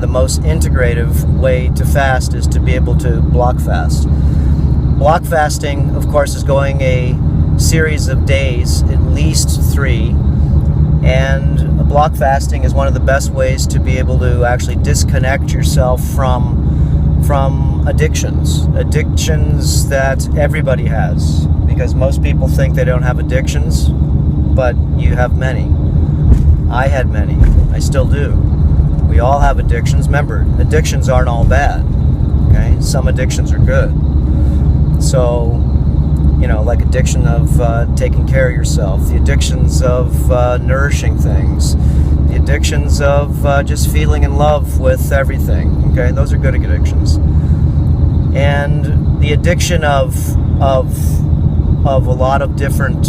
most integrative way to fast is to be able to block fast. Block fasting, of course, is going a series of days, at least 3, and block fasting is one of the best ways to be able to actually disconnect yourself from addictions that everybody has, because most people think they don't have addictions, but you have many. I had many. I still do. We all have addictions. Remember, addictions aren't all bad. Okay? Some addictions are good. So, like addiction of taking care of yourself, the addictions of nourishing things, the addictions of just feeling in love with everything. Okay? Those are good addictions. And the addiction of a lot of different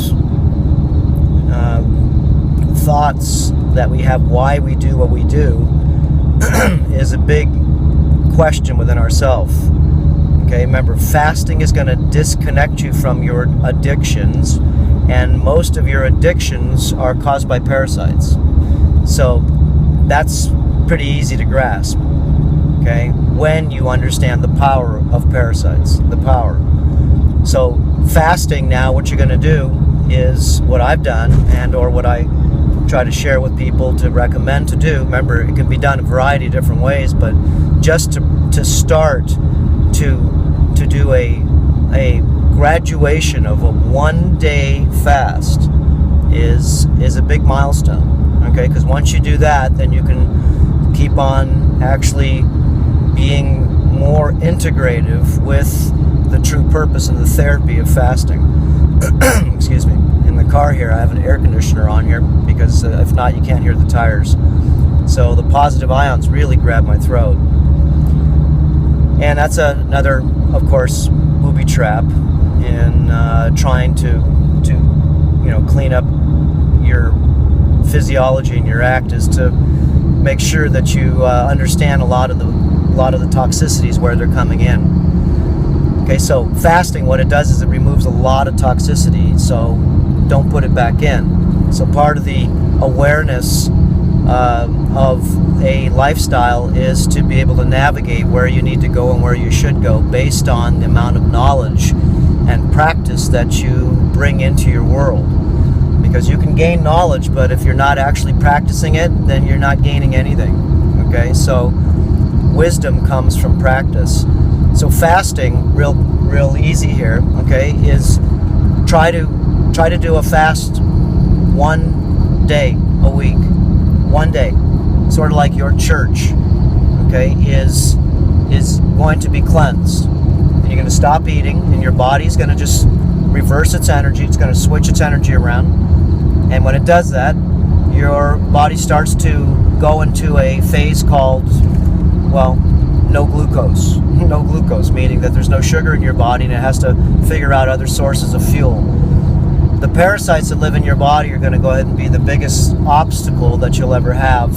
thoughts that we have why we do what we do is a big question within ourselves. Okay, remember, fasting is going to disconnect you from your addictions, and most of your addictions are caused by parasites. So that's pretty easy to grasp, okay, when you understand the power of parasites, the power. So fasting now, what you're going to do is what I've done, and or what I try to share with people to recommend to do. Remember, it can be done a variety of different ways, but just to start to do a graduation of a 1-day fast is a big milestone. Okay, because once you do that, then you can keep on actually being more integrative with the true purpose and the therapy of fasting. Excuse me. In the car here, I have an air conditioner on here because if not, you can't hear the tires. So the positive ions really grab my throat. And that's another, of course, booby trap in trying to clean up your physiology and your act, is to make sure that you understand a lot of the toxicities where they're coming in. Okay, so fasting, what it does is it removes a lot of toxicity, so don't put it back in. So part of the awareness of a lifestyle is to be able to navigate where you need to go and where you should go based on the amount of knowledge and practice that you bring into your world. Because you can gain knowledge, but if you're not actually practicing it, then you're not gaining anything. Okay, so wisdom comes from practice. So fasting, real easy here, okay, is try to do a fast 1 day a week. 1 day. Sort of like your church, okay, is going to be cleansed. And you're going to stop eating, and your body's going to just reverse its energy. It's going to switch its energy around. And when it does that, your body starts to go into a phase called, well, no glucose. No glucose, meaning that there's no sugar in your body and it has to figure out other sources of fuel. The parasites that live in your body are going to go ahead and be the biggest obstacle that you'll ever have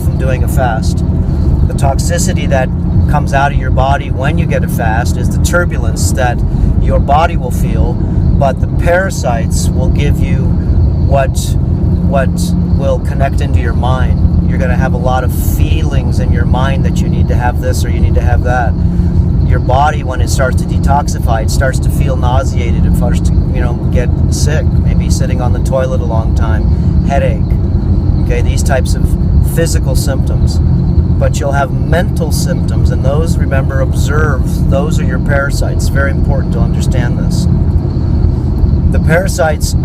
from doing a fast. The toxicity that comes out of your body when you get a fast is the turbulence that your body will feel, but the parasites will give you what will connect into your mind. You're going to have a lot of feelings in your mind that you need to have this or you need to have that. Your body, when it starts to detoxify, it starts to feel nauseated. It starts to, get sick. Maybe sitting on the toilet a long time, headache. Okay, these types of physical symptoms. But you'll have mental symptoms, and those, remember, observe. Those are your parasites. Very important to understand this. The parasites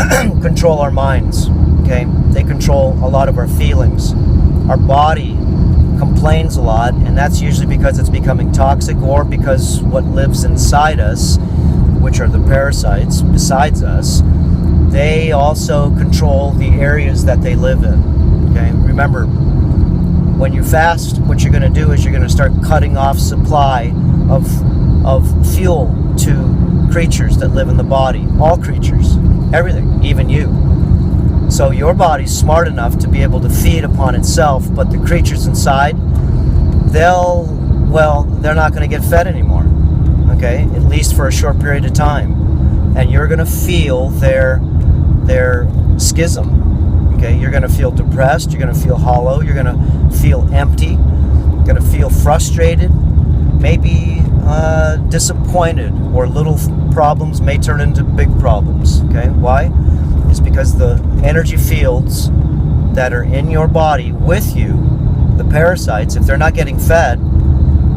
control our minds. Okay, they control a lot of our feelings. Our body complains a lot, and that's usually because it's becoming toxic, or because what lives inside us, which are the parasites besides us, they also control the areas that they live in. Okay, remember, when you fast, what you're going to do is you're going to start cutting off supply of fuel to creatures that live in the body. All creatures, everything, even you. So your body's smart enough to be able to feed upon itself, but the creatures inside, they're not going to get fed anymore, okay? At least for a short period of time. And you're going to feel their schism, okay? You're going to feel depressed, you're going to feel hollow, you're going to feel empty, you're going to feel frustrated, maybe disappointed, or little problems may turn into big problems. Okay, why? It's because the energy fields that are in your body with you, the parasites, if they're not getting fed,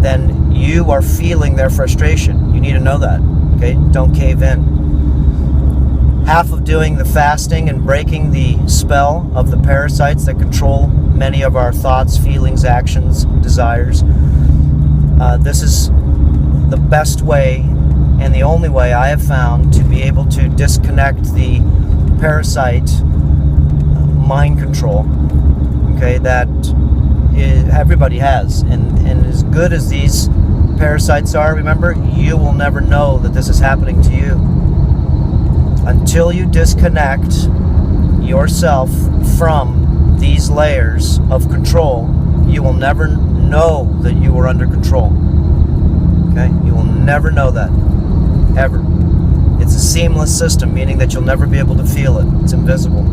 then you are feeling their frustration. You need to know that. Okay, don't cave in. Half of doing the fasting and breaking the spell of the parasites that control many of our thoughts, feelings, actions, desires. This is the best way and the only way I have found to be able to disconnect the parasite mind control, okay, that everybody has. And as good as these parasites are, remember, you will never know that this is happening to you. Until you disconnect yourself from these layers of control, you will never know that you are under control. Okay? You will never know that. Ever. It's a seamless system, meaning that you'll never be able to feel it. It's invisible.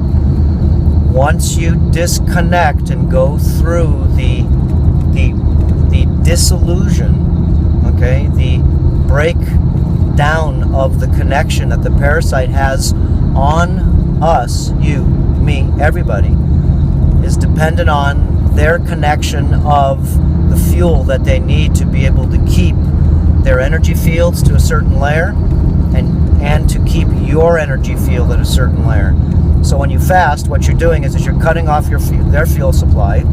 Once you disconnect and go through the disillusion, okay, the breakdown of the connection that the parasite has on us, you, me, everybody, is dependent on their connection of the fuel that they need to be able to keep their energy fields to a certain layer and to keep your energy field at a certain layer. So when you fast, what you're doing is you're cutting off their fuel supply.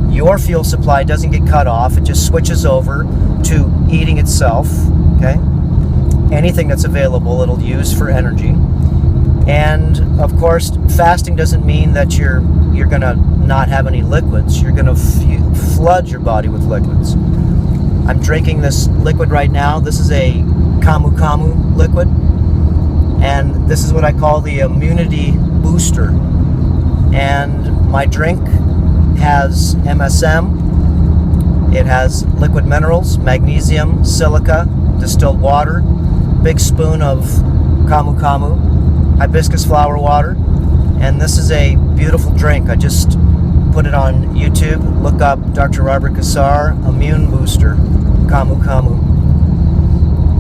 Your fuel supply doesn't get cut off. It just switches over to eating itself, okay? Anything that's available, it'll use for energy. And of course, fasting doesn't mean that you're going to not have any liquids. You're going to flood your body with liquids. I'm drinking this liquid right now. This is a Camu liquid. And this is what I call the immunity booster. And my drink has MSM. It has liquid minerals, magnesium, silica, distilled water, big spoon of Camu, hibiscus flower water. And this is a beautiful drink. I just put it on YouTube. Look up Dr. Роберт Касар, Immune Booster, Camu.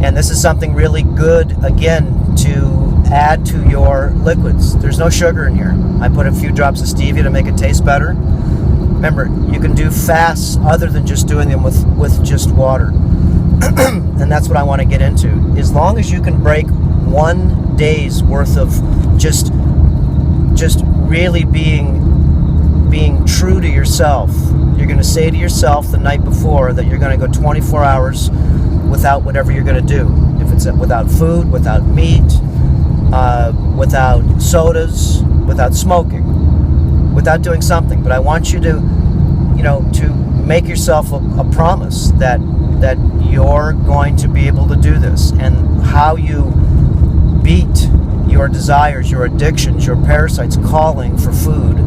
And this is something really good, again, to add to your liquids. There's no sugar in here. I put a few drops of stevia to make it taste better. Remember, you can do fasts other than just doing them with just water. And that's what I want to get into. As long as you can break 1 day's worth of just really being true to yourself. You're going to say to yourself the night before that you're going to go 24 hours without whatever you're going to do. If it's without food, without meat, without sodas, without smoking, without doing something. But I want you to make yourself a promise that you're going to be able to do this. And how you beat your desires, your addictions, your parasites calling for food.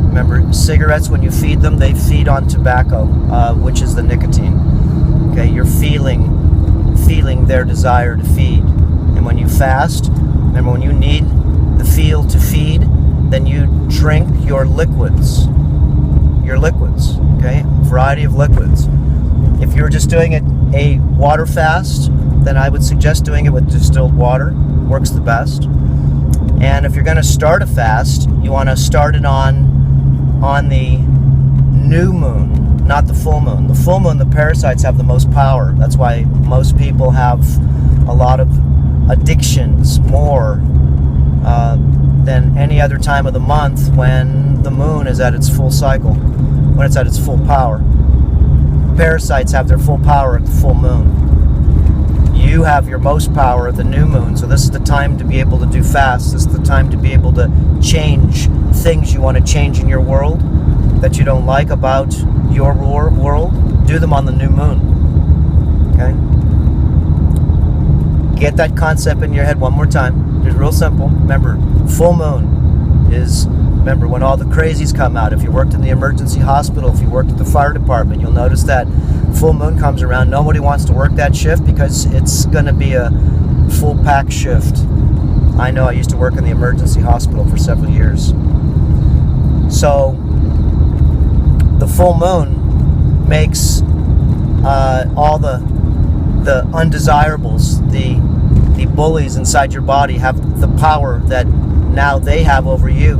Remember, cigarettes, when you feed them, they feed on tobacco, which is the nicotine. Okay, you're feeling their desire to feed. And when you fast, remember, when you need the field to feed, then you drink your liquids, okay, variety of liquids. If you're just doing a water fast, then I would suggest doing it with distilled water. Works the best. And if you're going to start a fast, you want to start it on the new moon, not the full moon. The full moon, the parasites have the most power. That's why most people have a lot of addictions, more than any other time of the month when the moon is at its full cycle, when it's at its full power. Parasites have their full power at the full moon. You have your most power at the new moon, so this is the time to be able to do fasts. This is the time to be able to change things you want to change in your world that you don't like about your world. Do them on the new moon. Okay? Get that concept in your head one more time. It's real simple. Remember, full moon is, remember, when all the crazies come out. If you worked in the emergency hospital, if you worked at the fire department, you'll notice that full moon comes around. Nobody wants to work that shift because it's going to be a full pack shift. I know, I used to work in the emergency hospital for several years. So the full moon makes all the undesirables, the bullies inside your body have the power that now they have over you.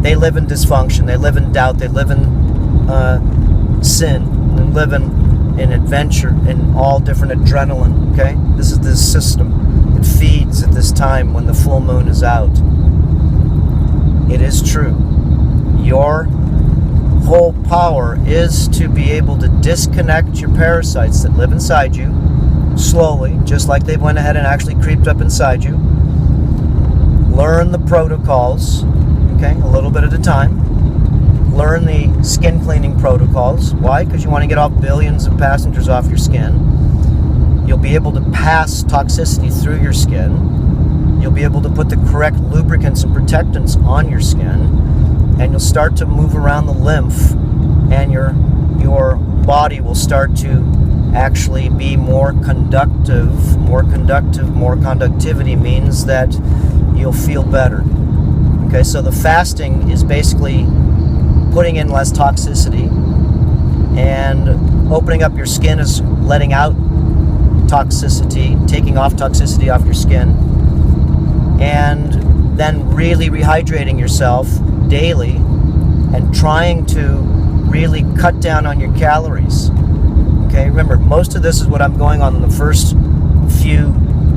They live in dysfunction, they live in doubt, they live in sin, and live in adventure, in all different adrenaline, okay? This is the system. It feeds at this time when the full moon is out. It is true. Your whole power is to be able to disconnect your parasites that live inside you slowly, just like they went ahead and actually creeped up inside you. Learn the protocols, okay, a little bit at a time. Learn the skin cleaning protocols. Why? Because you want to get off billions of passengers off your skin. You'll be able to pass toxicity through your skin. You'll be able to put the correct lubricants and protectants on your skin. And you'll start to move around the lymph, and your body will start to actually be more conductive. More conductivity means that you'll feel better. Okay, so the fasting is basically putting in less toxicity, and opening up your skin is letting out toxicity, taking off toxicity off your skin, and then really rehydrating yourself daily and trying to really cut down on your calories. Okay, remember, most of this is what I'm going on in the first few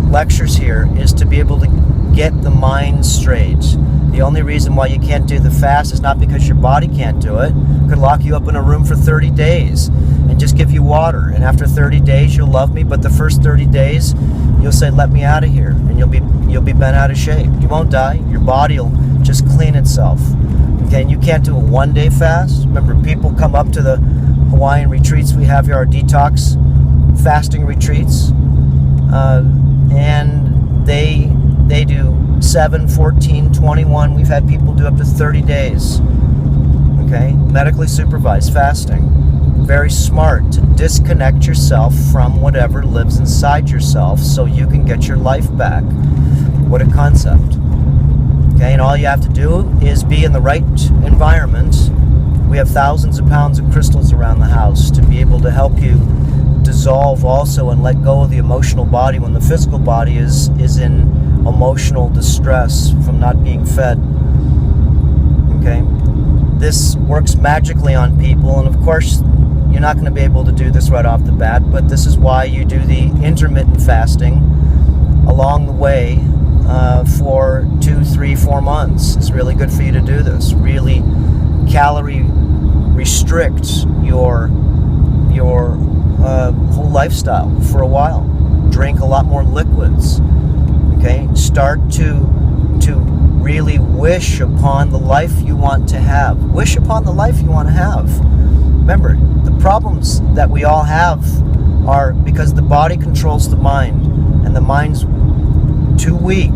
lectures here, is to be able to get the mind straight. The only reason why you can't do the fast is not because your body can't do it. It could lock you up in a room for 30 days and just give you water, and after 30 days you'll love me, but the first 30 days you'll say, let me out of here, and you'll be bent out of shape. You won't die. Your body will just clean itself. Okay, and you can't do a one-day fast. Remember, people come up to the Hawaiian retreats we have here, our detox fasting retreats, and they do 7, 14, 21. We've had people do up to 30 days. Okay, medically supervised fasting. Very smart to disconnect yourself from whatever lives inside yourself so you can get your life back. What a concept. Okay, and all you have to do is be in the right environment. We have thousands of pounds of crystals around the house to be able to help you dissolve also and let go of the emotional body when the physical body is in emotional distress from not being fed. Okay, this works magically on people, and of course you're not going to be able to do this right off the bat, but this is why you do the intermittent fasting along the way for 2, 3, 4 months. It's really good for you to do this. Really calorie restrict your whole lifestyle for a while. Drink a lot more liquids. Okay, start to really wish upon the life you want to have. Wish upon the life you want to have. Remember, the problems that we all have are because the body controls the mind, and the mind's too weak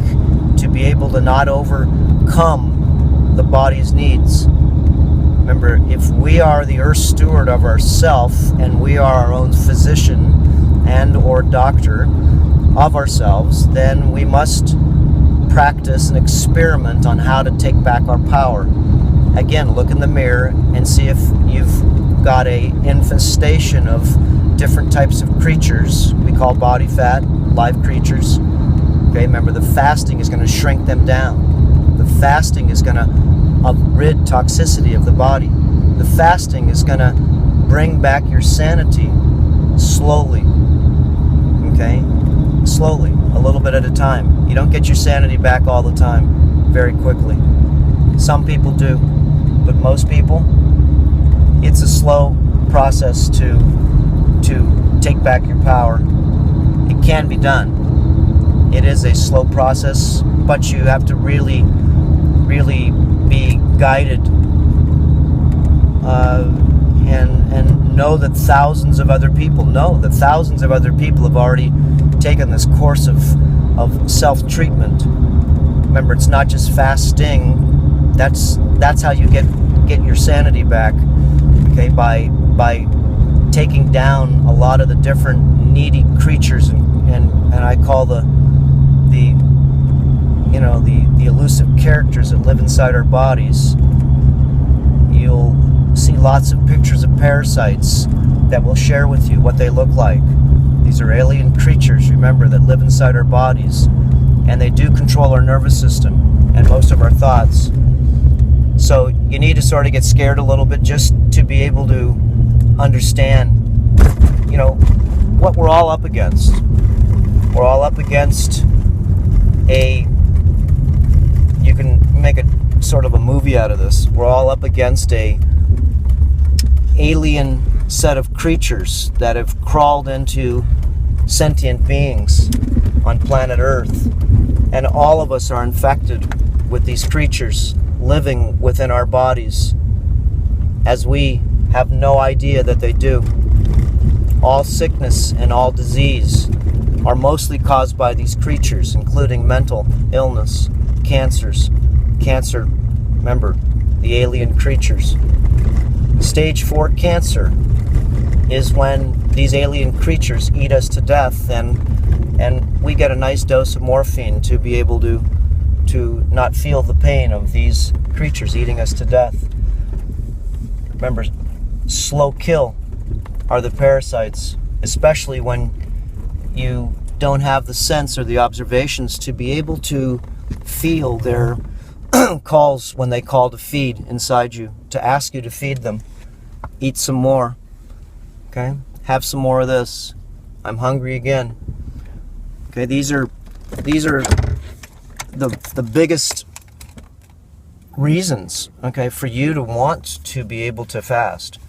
to be able to not overcome the body's needs. Remember, if we are the earth steward of ourself, and we are our own physician and or doctor of ourselves, then we must practice and experiment on how to take back our power. Again, look in the mirror and see if you've got a infestation of different types of creatures we call body fat, live creatures. Okay, remember, the fasting is going to shrink them down. The fasting is going to rid toxicity of the body. The fasting is going to bring back your sanity slowly. Okay? Slowly, a little bit at a time. You don't get your sanity back all the time, very quickly. Some people do, but most people, it's a slow process to take back your power. It can be done. It is a slow process, but you have to really, really be guided and know that thousands of other people have already taken this course of self-treatment. Remember, it's not just fasting. That's how you get your sanity back. Okay, by taking down a lot of the different needy creatures and I call the elusive characters that live inside our bodies. You'll see lots of pictures of parasites that will share with you what they look like. These are alien creatures, remember, that live inside our bodies, and they do control our nervous system and most of our thoughts. So you need to sort of get scared a little bit just to be able to understand, you know, what we're all up against. We're all up against you can make a sort of a movie out of this. We're all up against a alien set of creatures that have crawled into sentient beings on planet Earth, and all of us are infected with these creatures living within our bodies as we have no idea that they do. All sickness and all disease are mostly caused by these creatures, including mental illness, cancers. Cancer, remember, the alien creatures. Stage 4 cancer is when these alien creatures eat us to death, and we get a nice dose of morphine to be able to not feel the pain of these creatures eating us to death. Remember, slow kill are the parasites, especially when you don't have the sense or the observations to be able to feel their calls when they call to feed inside you, to ask you to feed them. Eat some more. Okay? Have some more of this. I'm hungry again. Okay, these are the biggest reasons, okay, for you to want to be able to fast.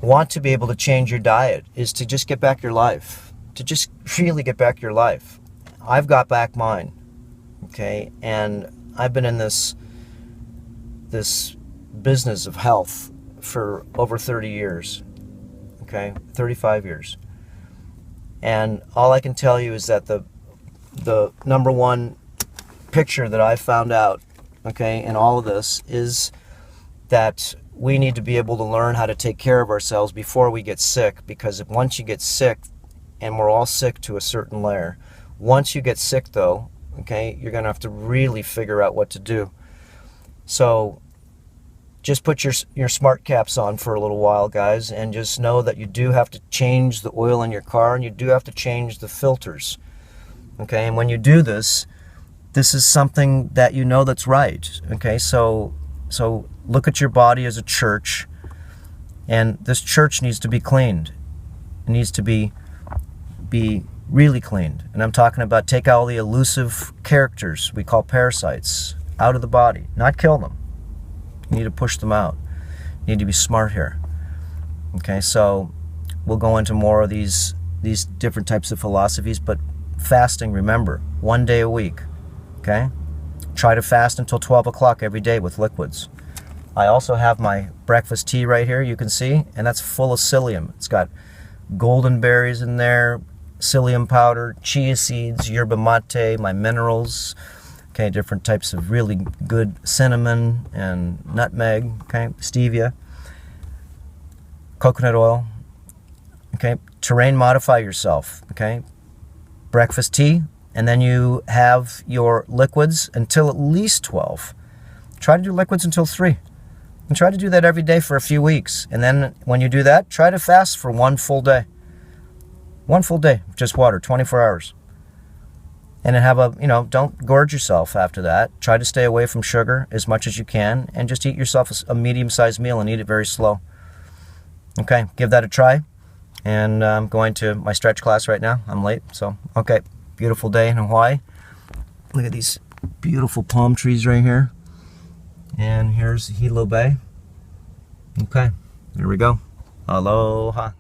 Want to be able to change your diet is to just get back your life. To just really get back your life. I've got back mine. Okay, and I've been in this business of health for over 30 years. Okay, 35 years. And all I can tell you is that the number one picture that I found out, okay, in all of this is that we need to be able to learn how to take care of ourselves before we get sick, because once you get sick, and we're all sick to a certain layer, once you get sick though, okay, you're going to have to really figure out what to do. So just put your smart caps on for a little while, guys, and just know that you do have to change the oil in your car, and you do have to change the filters. Okay, and when you do this is something that you know that's right. Okay, so look at your body as a church, and this church needs to be cleaned. It needs to be really cleaned. And I'm talking about take all the elusive characters we call parasites out of the body, not kill them. You need to push them out. You need to be smart here. Okay, so we'll go into more of these different types of philosophies, but fasting, remember, 1 day a week. Okay? Try to fast until 12 o'clock every day with liquids. I also have my breakfast tea right here, you can see, and that's full of psyllium. It's got golden berries in there, psyllium powder, chia seeds, yerba mate, my minerals, okay, different types of really good cinnamon and nutmeg, okay, stevia, coconut oil, okay, terrain modify yourself, okay, breakfast tea, and then you have your liquids until at least 12. Try to do liquids until 3. And try to do that every day for a few weeks. And then when you do that, try to fast for 1 full day. 1 full day, just water, 24 hours. And then have don't gorge yourself after that. Try to stay away from sugar as much as you can, and just eat yourself a medium-sized meal and eat it very slow. Okay, give that a try. And I'm going to my stretch class right now. I'm late, so okay. Beautiful day in Hawaii. Look at these beautiful palm trees right here. And here's Hilo Bay. Okay, there we go. Aloha.